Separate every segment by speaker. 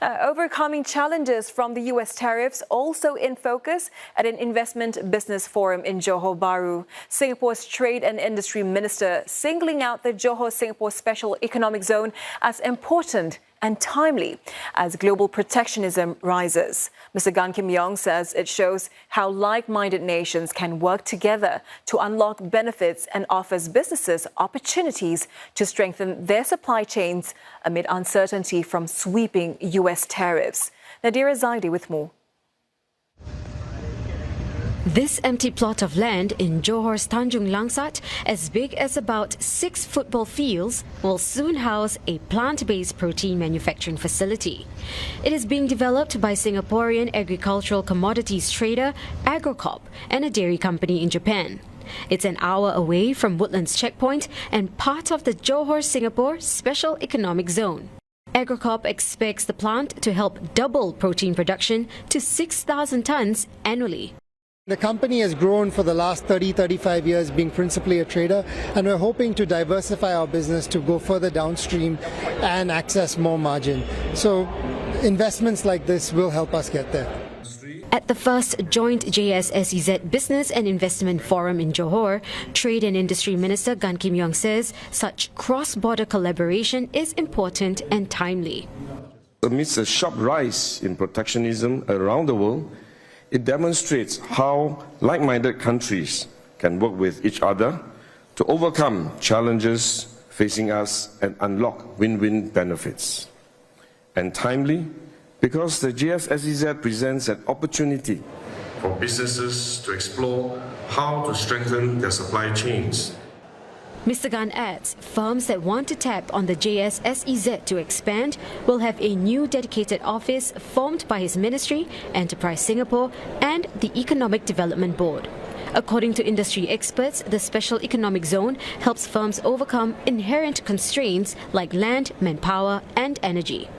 Speaker 1: Overcoming challenges from the U.S. tariffs also in focus at an investment business forum in Johor Bahru. Singapore's Trade and Industry Minister singling out the Johor-Singapore Special Economic Zone as important and timely as global protectionism rises. Mr. Gan Kim Yong says it shows how like-minded nations can work together to unlock benefits and offers businesses opportunities to strengthen their supply chains amid uncertainty from sweeping U.S. tariffs. Nadira Zaidi with more.
Speaker 2: This empty plot of land in Johor's Tanjung Langsat, as big as about 6 football fields, will soon house a plant-based protein manufacturing facility. It is being developed by Singaporean agricultural commodities trader Agrocop and a dairy company in Japan. It's an hour away from Woodlands Checkpoint and part of the Johor-Singapore Special Economic Zone. Agrocop expects the plant to help double protein production to 6,000 tonnes annually.
Speaker 3: The company has grown for the last 30-35 years, being principally a trader, and we're hoping to diversify our business to go further downstream and access more margin. So investments like this will help us get there.
Speaker 2: At the first joint JS-SEZ Business and Investment Forum in Johor, Trade and Industry Minister Gan Kim Yong says such cross-border collaboration is important and timely.
Speaker 4: Amidst a sharp rise in protectionism around the world, it demonstrates how like-minded countries can work with each other to overcome challenges facing us and unlock win-win benefits. And timely, because the JS-SEZ presents an opportunity for businesses to explore how to strengthen their supply chains.
Speaker 2: Mr. Gan adds, firms that want to tap on the JS-SEZ to expand will have a new dedicated office formed by his ministry, Enterprise Singapore, and the Economic Development Board. According to industry experts, the Special Economic Zone helps firms overcome inherent constraints like land, manpower, and energy.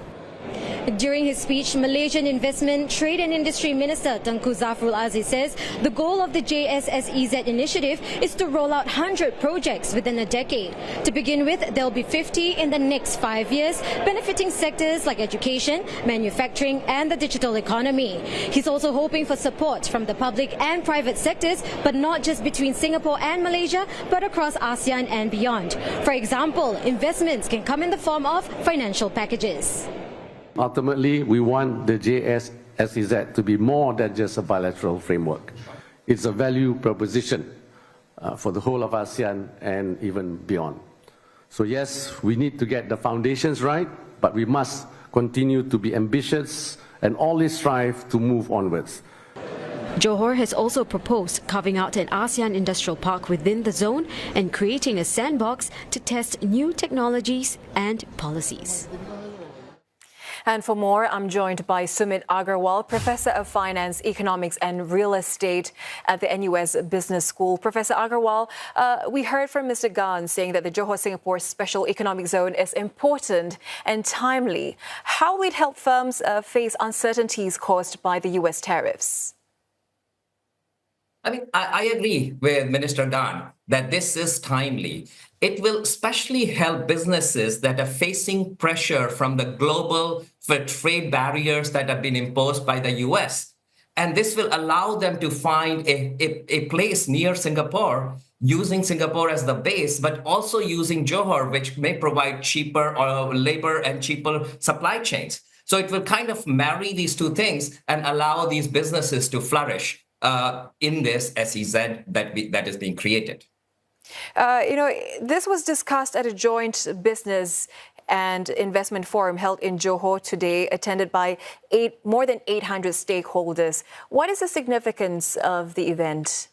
Speaker 5: During his speech, Malaysian Investment, Trade and Industry Minister Tengku Zafrul Aziz says the goal of the JS-SEZ initiative is to roll out 100 projects within a decade. To begin with, there will be 50 in the next 5 years, benefiting sectors like education, manufacturing and the digital economy. He's also hoping for support from the public and private sectors, but not just between Singapore and Malaysia, but across ASEAN and beyond. For example, investments can come in the form of financial packages.
Speaker 6: Ultimately, we want the JS-SEZ to be more than just a bilateral framework. It's a value proposition for the whole of ASEAN and even beyond. So yes, we need to get the foundations right, but we must continue to be ambitious and always strive to move onwards.
Speaker 2: Johor has also proposed carving out an ASEAN industrial park within the zone and creating a sandbox to test new technologies and policies.
Speaker 1: And for more, I'm joined by Sumit Agarwal, Professor of Finance, Economics and Real Estate at the NUS Business School. Professor Agarwal, we heard from Mr. Gan saying that the Johor-Singapore Special Economic Zone is important and timely. How will it help firms face uncertainties caused by the U.S. tariffs?
Speaker 7: I agree with Minister Gan that this is timely. It will especially help businesses that are facing pressure from the global trade barriers that have been imposed by the US. And this will allow them to find a place near Singapore, using Singapore as the base, but also using Johor, which may provide cheaper labor and cheaper supply chains. So it will kind of marry these two things and allow these businesses to flourish in this SEZ that is being created.
Speaker 1: This was discussed at a joint business and investment forum held in Johor today, attended by more than 800 stakeholders. What is the significance of the event?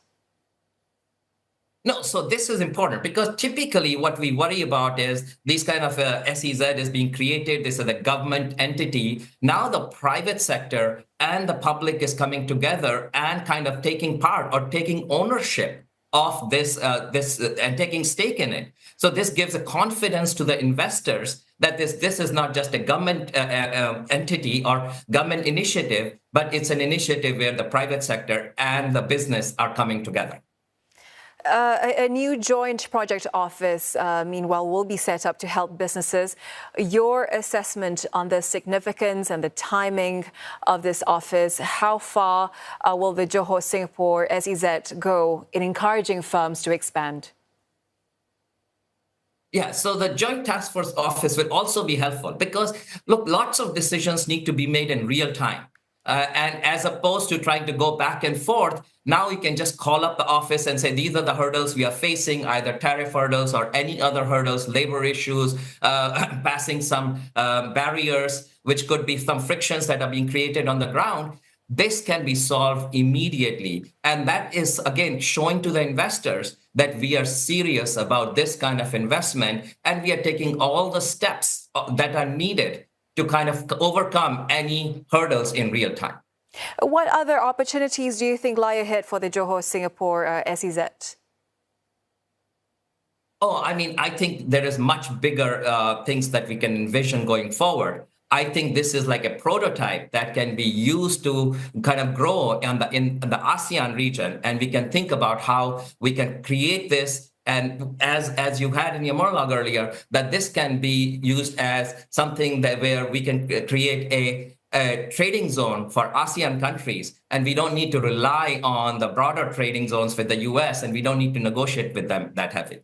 Speaker 7: No, so this is important because typically what we worry about is these kind of SEZ is being created. This is a government entity. Now the private sector and the public is coming together and kind of taking part or taking ownership of this and taking stake in it. So this gives a confidence to the investors that this is not just a government entity or government initiative, but it's an initiative where the private sector and the business are coming together.
Speaker 1: A new joint project office, meanwhile, will be set up to help businesses. Your assessment on the significance and the timing of this office, how far will the Johor-Singapore SEZ go in encouraging firms to expand?
Speaker 7: Yeah, so the Joint Task Force Office will also be helpful because, look, lots of decisions need to be made in real time. And as opposed to trying to go back and forth, now you can just call up the office and say, these are the hurdles we are facing, either tariff hurdles or any other hurdles, labor issues, passing some barriers, which could be some frictions that are being created on the ground. This can be solved immediately. And that is, again, showing to the investors that we are serious about this kind of investment and we are taking all the steps that are needed to kind of overcome any hurdles in real time.
Speaker 1: What other opportunities do you think lie ahead for the Johor-Singapore SEZ?
Speaker 7: Oh, I mean, I think there is much bigger things that we can envision going forward. I think this is like a prototype that can be used to kind of grow in the ASEAN region. And we can think about how we can create this. And as you had in your monologue earlier, that this can be used as something that where we can create a trading zone for ASEAN countries. And we don't need to rely on the broader trading zones with the US, and we don't need to negotiate with them that heavily.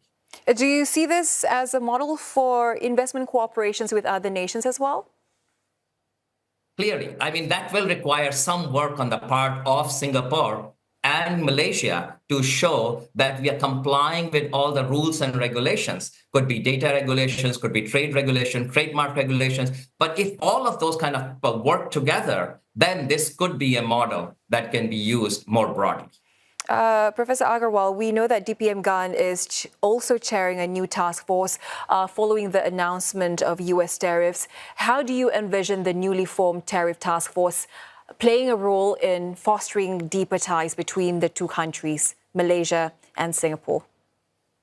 Speaker 1: Do you see this as a model for investment cooperations with other nations as well?
Speaker 7: Clearly, I mean, that will require some work on the part of Singapore and Malaysia to show that we are complying with all the rules and regulations. Could be data regulations, could be trade regulations, trademark regulations. But if all of those kind of work together, then this could be a model that can be used more broadly.
Speaker 1: Professor Agarwal, we know that DPM Gan is also chairing a new task force following the announcement of US tariffs. How do you envision the newly formed tariff task force playing a role in fostering deeper ties between the two countries, Malaysia and Singapore?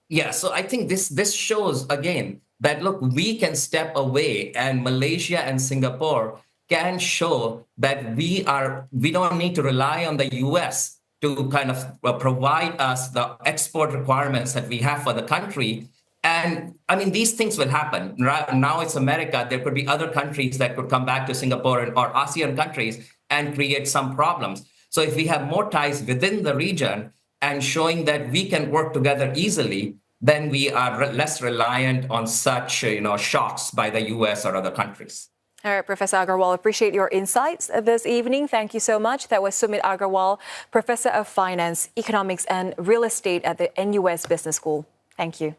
Speaker 7: Yeah, so I think this shows, again, that, look, we can step away and Malaysia and Singapore can show that we don't need to rely on the US to kind of provide us the export requirements that we have for the country. And I mean, these things will happen. Right now it's America. There could be other countries that could come back to Singapore or ASEAN countries and create some problems. So if we have more ties within the region and showing that we can work together easily, then we are less reliant on such shocks by the US or other countries.
Speaker 1: All right, Professor Agarwal, appreciate your insights this evening. Thank you so much. That was Sumit Agarwal, Professor of Finance, Economics and Real Estate at the NUS Business School. Thank you.